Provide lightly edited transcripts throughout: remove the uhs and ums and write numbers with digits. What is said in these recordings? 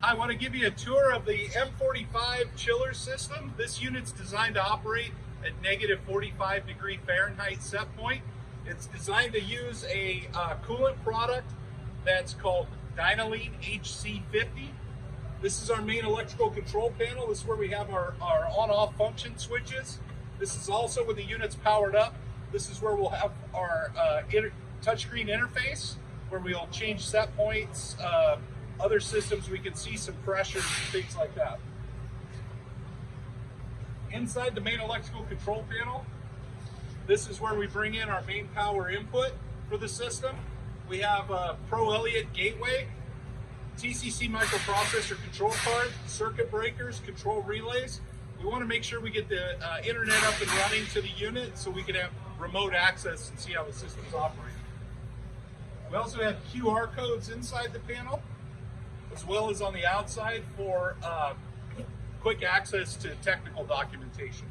I want to give you a tour of the M45 chiller system. This unit's designed to operate at negative 45 degree Fahrenheit set point. It's designed to use a coolant product that's called Dynalene HC50. This is our main electrical control panel. This is where we have our on-off function switches. This is also when the unit's powered up. This is where we'll have our touchscreen interface, where we'll change set points, other systems we can see some pressures, things like that. Inside the main electrical control panel, this is where we bring in our main power input for the system. We have a Pro Elliott gateway, TCC microprocessor control card, circuit breakers, control relays. We want to make sure we get the internet up and running to the unit so we can have remote access and see how the system's operating. We also have QR codes inside the panel, as well as on the outside for quick access to technical documentation.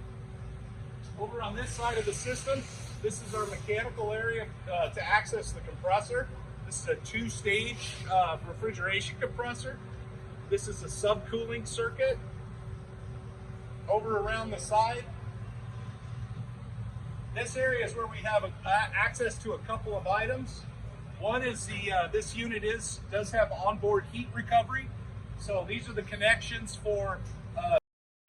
Over on this side of the system, this is our mechanical area to access the compressor. This is a two-stage refrigeration compressor. This is a subcooling circuit. Over around the side, this area is where we have access to a couple of items. One is this unit does have onboard heat recovery. So these are the connections for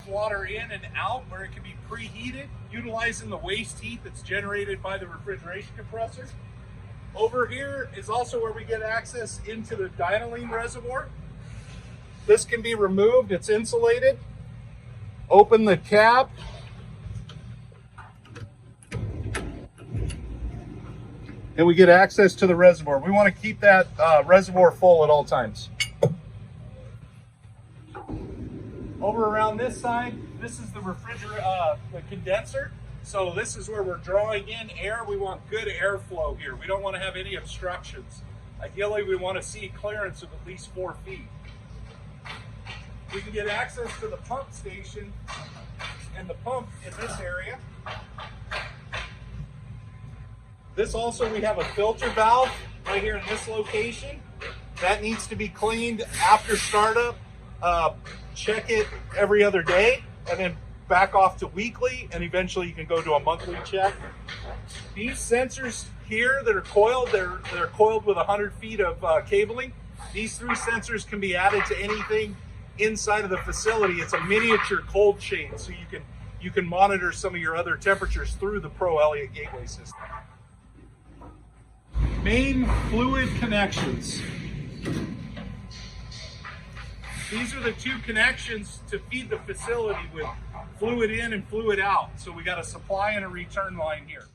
water in and out where it can be preheated, utilizing the waste heat that's generated by the refrigeration compressor. Over here is also where we get access into the Dynalene reservoir. This can be removed, it's insulated. Open the cap. And we get access to the reservoir. We want to keep that reservoir full at all times. Over around this side, this is the the condenser. So this is where we're drawing in air. We want good airflow here. We don't want to have any obstructions. Ideally, we want to see clearance of at least 4 feet. We can get access to the pump station and the pump in this area. This also, we have a filter valve right here in this location. That needs to be cleaned after startup. Check it every other day and then back off to weekly, and eventually you can go to a monthly check. These sensors here that are coiled, they're coiled with 100 feet of cabling. These 3 sensors can be added to anything inside of the facility. It's a miniature cold chain, so you can monitor some of your other temperatures through the Pro Elliott gateway system. Main fluid connections. These are the 2 connections to feed the facility with fluid in and fluid out. So we got a supply and a return line here.